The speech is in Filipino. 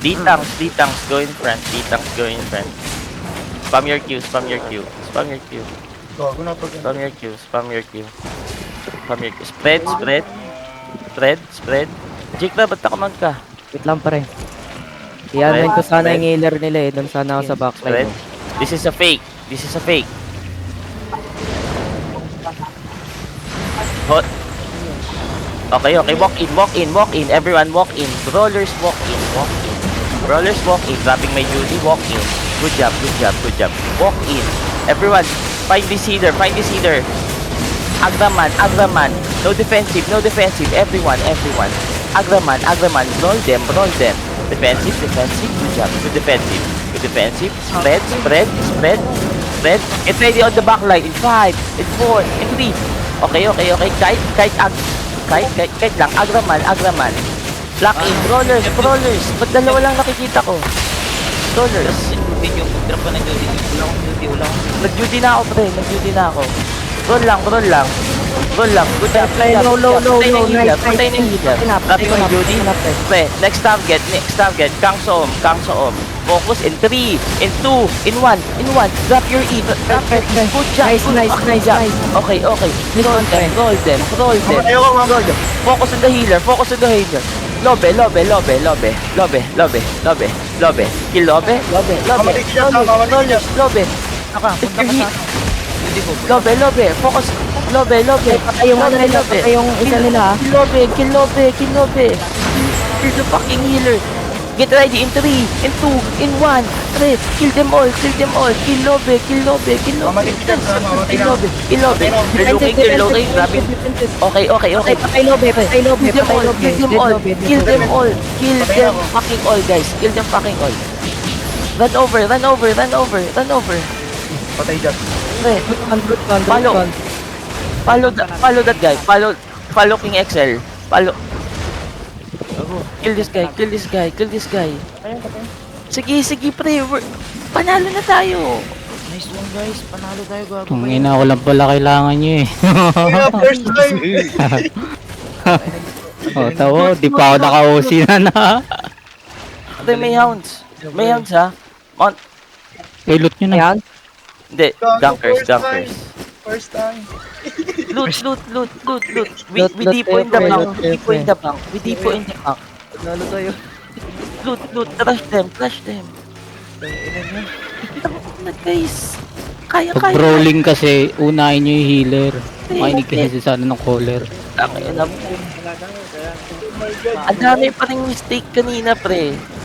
D-tanks, go in front. D-tanks, go in front. Spam your Q, spam your Q. Spam your Q. Gago na pag Spam your Q, spam your Q. Spam your Q. Spread, spread. Spread, spread. Jake na, ba't nakamount ka? Wait lang pa rin. Iyanin ko sana Spread. yung healer nila eh. Doon sana ako sa backline. Spread. This is a fake. This is a fake. Hot. Okay, okay. Walk in, walk in, walk in. Everyone walk in. Brawlers walk in, walk in. Brawlers walk in. Grabbing my Judy, walk in. Good job, good job, good job. Walk in. Everyone, find this healer, find this healer. Agraman, Agraman. No defensive, no defensive. Everyone, everyone. Agraman, Agraman. Roll them, roll them. Defensive, defensive. Good job. Good defensive. Good defensive. Spread, spread, spread, spread. Get ready on the back line. In 5, in 4, in 3. Okay, okay, okay. Kite lang. Agraman, Agraman. Lock in. Brawlers, brawlers. Ba't dalawa lang nakikita ko? Brawlers. Drop ko na duty. Wala akong duty. Nag-duty na ako, pre. Nag-duty na ako. Roll lang, roll lang. Roll lang. Good job. Low. Patay na yung healer. Grabe ko yung duty. Pre, next target. Kang Soom. Focus in 3, in 2, in 1, in 1. Drop your E. Drop your E. Good job. Nice. Okay. Roll them. Ayoko, mama. Focus on the healer. Lobe. Kill Lobe. Mamalik siya, mamalik siya. Lobe. Punta ka sa... Duty ko. Lobe. Focus. Lobe. Patay yung ano nila. Patay yung isa nila. Kill Lobe. Kill the fucking healer. Get ready in 3, in 2, in 1. Pre, kill them all. Kill Lobe. Mamalik siya, mamalik Kill Lobe. You're looking. Grabe. Okay. Patay lobe. Kill them all. Fucking all, guys. Kill them fucking all. Run over. Patay dyan. Pre, follow that guy. Follow King XL. Kill this guy. Sige, pre. Panalo na tayo. Nice one guys. Panalo tayo gago. Tungina ko lang pala kailangan nyo eh. Kaya first time. Oh, tawo, di pa ako naka-OC na. Pre, may hounds. Ha? Pilot nyo na. Ayan. Hindi, dunkers. First time. Loot. We depo in the bank. Panalo tayo. Loot. Trash them. Guys. Kaya. Pag brawling kasi, unahin nyo yung healer. Makinig kasi sa ano ng caller. Ang dami pa rin mistake kanina, pre.